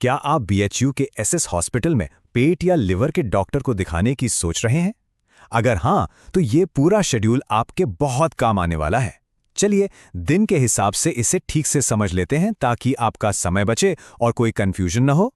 क्या आप बीएचयू के एसएस हॉस्पिटल में पेट या लिवर के डॉक्टर को दिखाने की सोच रहे हैं? अगर हाँ, तो ये पूरा शेड्यूल आपके बहुत काम आने वाला है। चलिए, दिन के हिसाब से इसे ठीक से समझ लेते हैं ताकि आपका समय बचे और कोई कंफ्यूजन न हो।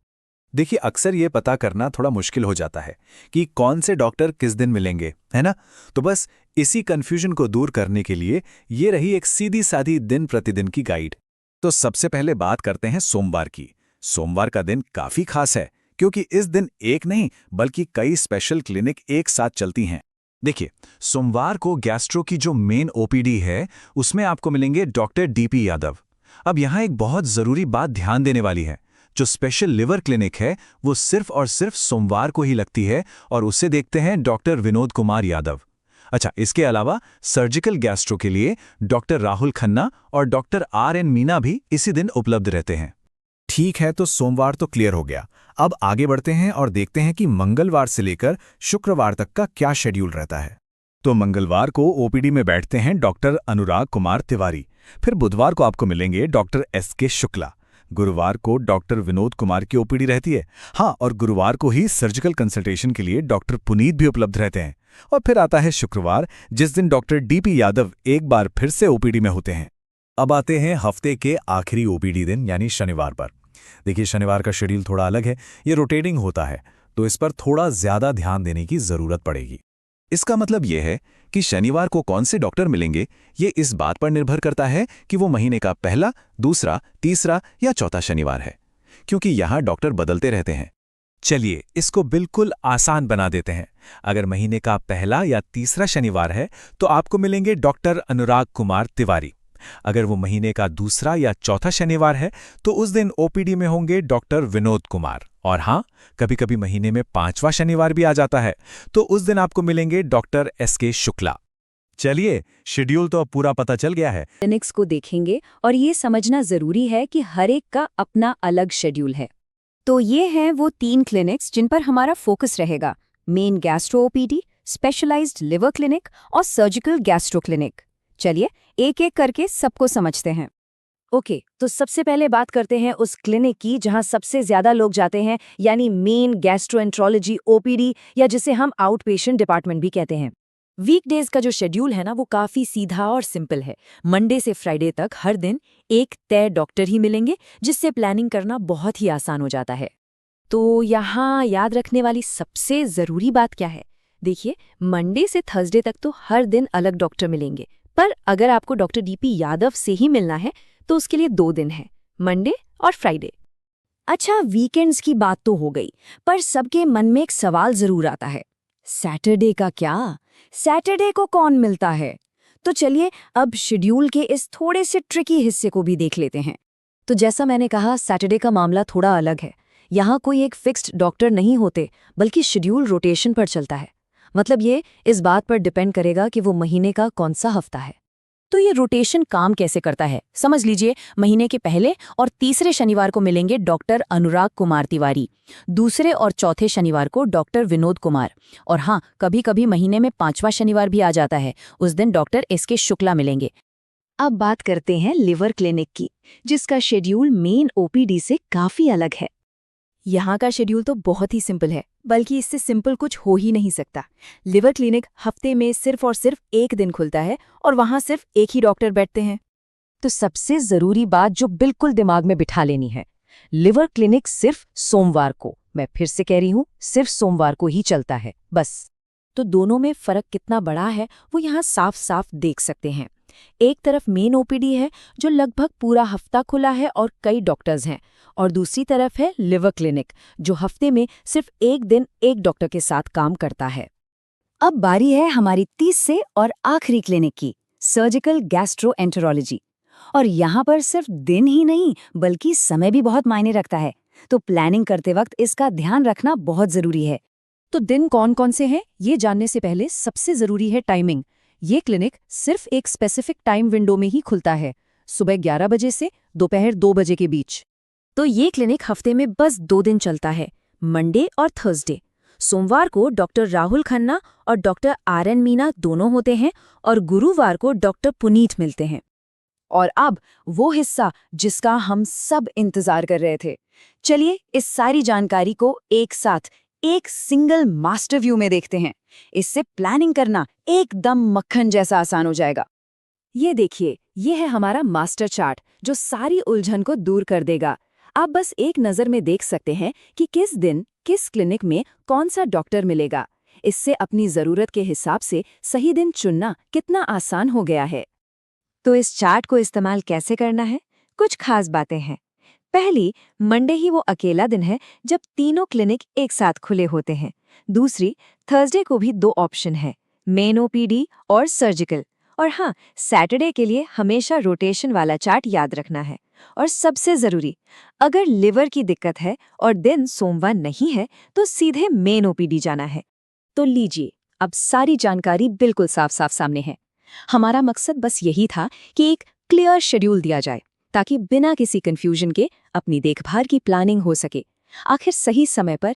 देखिए, अक्सर ये पता करना थोड़ा मुश्किल हो जाता है कि कौन से डॉक्टर किस दिन मिलेंगे, है ना? तो बस इसी कंफ्यूजन को दूर करने के लिए ये रही एक सीधी सादी दिन प्रतिदिन की गाइड। तो सबसे पहले बात करते हैं सोमवार की। सोमवार का दिन काफी खास है क्योंकि इस दिन एक नहीं बल्कि कई स्पेशल क्लिनिक एक साथ चलती हैं। देखिए, सोमवार को गैस्ट्रो की जो मेन ओपीडी है उसमें आपको मिलेंगे डॉक्टर डीपी यादव। अब यहाँ एक बहुत जरूरी बात ध्यान देने वाली है। जो स्पेशल लिवर क्लिनिक है वो सिर्फ और सिर्फ सोमवार को ही लगती है और उसे देखते हैं डॉक्टर विनोद कुमार यादव। अच्छा, इसके अलावा सर्जिकल गैस्ट्रो के लिए डॉक्टर राहुल खन्ना और डॉक्टर RN मीना भी इसी दिन उपलब्ध रहते हैं। ठीक है, तो सोमवार तो क्लियर हो गया। अब आगे बढ़ते हैं और देखते हैं कि मंगलवार से लेकर शुक्रवार तक का क्या शेड्यूल रहता है। तो मंगलवार को ओपीडी में बैठते हैं डॉक्टर अनुराग कुमार तिवारी। फिर बुधवार को आपको मिलेंगे डॉक्टर SK शुक्ला। गुरुवार को डॉक्टर विनोद कुमार की ओपीडी रहती है। हाँ, और गुरुवार को ही सर्जिकल कंसल्टेशन के लिए डॉक्टर पुनीत भी उपलब्ध रहते हैं। और फिर आता है शुक्रवार, जिस दिन डॉक्टर DP यादव एक बार फिर से ओपीडी में होते हैं। अब आते हैं हफ्ते के आखिरी ओपीडी दिन यानी शनिवार पर। देखिए, शनिवार का शेड्यूल थोड़ा अलग है। ये रोटेटिंग होता है, तो इस पर थोड़ा ज्यादा ध्यान देने की जरूरत पड़ेगी। इसका मतलब यह है कि शनिवार को कौन से डॉक्टर मिलेंगे ये इस बात पर निर्भर करता है कि वो महीने का पहला, दूसरा, तीसरा या चौथा शनिवार है, क्योंकि यहाँ डॉक्टर बदलते रहते हैं। चलिए, इसको बिल्कुल आसान बना देते हैं। अगर महीने का पहला या तीसरा शनिवार है तो आपको मिलेंगे डॉक्टर अनुराग कुमार तिवारी। अगर वो महीने का दूसरा या चौथा शनिवार है तो उस दिन ओपीडी में होंगे डॉक्टर विनोद कुमार। और हाँ, कभी कभी महीने में 5वां शनिवार भी आ जाता है तो उस दिन आपको मिलेंगे डॉक्टर SK शुक्ला। चलिए, शेड्यूल तो अब पूरा पता चल गया है। क्लिनिक्स को देखेंगे और ये समझना जरूरी है कि हर एक का अपना अलग शेड्यूल है। तो ये हैं वो 3 क्लिनिक्स जिन पर हमारा फोकस रहेगा: main gastro OPD, specialised liver clinic और सर्जिकल गैस्ट्रो क्लिनिक। चलिए, एक एक करके सबको समझते हैं। ओके, तो सबसे पहले बात करते हैं उस क्लिनिक की जहां सबसे ज्यादा लोग जाते हैं, यानी मेन गैस्ट्रोएंट्रोलॉजी ओपीडी, या जिसे हम आउट पेशेंट डिपार्टमेंट भी कहते हैं। वीकडेज का जो शेड्यूल है ना, वो काफी सीधा और सिंपल है। मंडे से फ्राइडे तक हर दिन एक तय डॉक्टर ही मिलेंगे, जिससे प्लानिंग करना बहुत ही आसान हो जाता है। तो यहाँ याद रखने वाली सबसे जरूरी बात क्या है? देखिए, मंडे से थर्सडे तक तो हर दिन अलग डॉक्टर मिलेंगे, पर अगर आपको डॉक्टर DP यादव से ही मिलना है तो उसके लिए 2 दिन है, मंडे और फ्राइडे। अच्छा, वीकेंड्स की बात तो हो गई, पर सबके मन में एक सवाल जरूर आता है, सैटरडे का क्या? सैटरडे को कौन मिलता है? तो चलिए, अब शेड्यूल के इस थोड़े से ट्रिकी हिस्से को भी देख लेते हैं। तो जैसा मैंने कहा, सैटरडे का मामला थोड़ा अलग है। यहाँ कोई एक फिक्स्ड डॉक्टर नहीं होते, बल्कि शेड्यूल रोटेशन पर चलता है। मतलब ये इस बात पर डिपेंड करेगा कि वो महीने का कौन सा हफ्ता है। तो ये रोटेशन काम कैसे करता है, समझ लीजिए। महीने के पहले और तीसरे शनिवार को मिलेंगे डॉक्टर अनुराग कुमार तिवारी, दूसरे और चौथे शनिवार को डॉक्टर विनोद कुमार, और हाँ, कभी कभी महीने में 5वां शनिवार भी आ जाता है, उस दिन डॉक्टर SK शुक्ला मिलेंगे। अब बात करते हैं लिवर क्लिनिक की, जिसका शेड्यूल मेन ओपीडी से काफी अलग है। यहाँ का शेड्यूल तो बहुत ही सिंपल है, बल्कि इससे सिंपल कुछ हो ही नहीं सकता। लिवर क्लिनिक हफ्ते में सिर्फ और सिर्फ एक दिन खुलता है और वहाँ सिर्फ एक ही डॉक्टर बैठते हैं। तो सबसे जरूरी बात जो बिल्कुल दिमाग में बिठा लेनी है, लिवर क्लिनिक सिर्फ सोमवार को, मैं फिर से कह रही हूँ, सिर्फ सोमवार को ही चलता है, बस। तो दोनों में फर्क कितना बड़ा है वो यहाँ साफ साफ देख सकते हैं। एक तरफ मेन ओपीडी है जो लगभग पूरा हफ्ता खुला है और कई डॉक्टर्स हैं, और दूसरी तरफ है लिवर क्लिनिक जो हफ्ते में सिर्फ एक दिन एक डॉक्टर के साथ काम करता है। अब बारी है हमारी तीसरे और आखिरी क्लिनिक की, सर्जिकल गैस्ट्रोएंटेरोलॉजी। और यहाँ पर सिर्फ दिन ही नहीं बल्कि समय भी बहुत मायने रखता है। तो प्लानिंग करते वक्त इसका ध्यान रखना बहुत जरूरी है। तो दिन कौन कौन से हैं ये जानने से पहले सबसे जरूरी है टाइमिंग। ये क्लिनिक सिर्फ एक स्पेसिफिक टाइम विंडो में ही खुलता है, सुबह 11 बजे से दोपहर 2 बजे के बीच। तो ये क्लिनिक हफ्ते में बस 2 दिन चलता है, मंडे और थर्सडे। सोमवार को डॉक्टर राहुल खन्ना और डॉक्टर RN मीना दोनों होते हैं, और गुरुवार को डॉक्टर पुनीत मिलते हैं। और अब वो हिस्सा जिसका हम सब इंतजार कर रहे थे। चलिए इस सारी जानकारी को एक साथ एक सिंगल मास्टर व्यू में देखते हैं। इससे प्लानिंग करना एकदम मक्खन जैसा आसान हो जाएगा। ये देखिए, ये है हमारा मास्टर चार्ट जो सारी उलझन को दूर कर देगा। आप बस एक नज़र में देख सकते हैं कि किस दिन किस क्लिनिक में कौन सा डॉक्टर मिलेगा। इससे अपनी ज़रूरत के हिसाब से सही दिन चुनना कितना आसान हो गया है। तो इस चार्ट को इस्तेमाल कैसे करना है? कुछ खास बातें हैं। पहली, मंडे ही वो अकेला दिन है जब तीनों क्लिनिक एक साथ खुले होते हैं। दूसरी, थर्सडे को भी 2 ऑप्शन है, मेन ओपीडी और सर्जिकल। और हाँ, सैटरडे के लिए हमेशा रोटेशन वाला चार्ट याद रखना है। और सबसे ज़रूरी, अगर लिवर की दिक्कत है और दिन सोमवार नहीं है तो सीधे मेन ओपीडी जाना है। तो लीजिए, अब सारी जानकारी बिल्कुल साफ साफ सामने है। हमारा मकसद बस यही था कि एक क्लियर शेड्यूल दिया जाए ताकि बिना किसी कंफ्यूजन के अपनी देखभाल की प्लानिंग हो सके। आखिर सही समय पर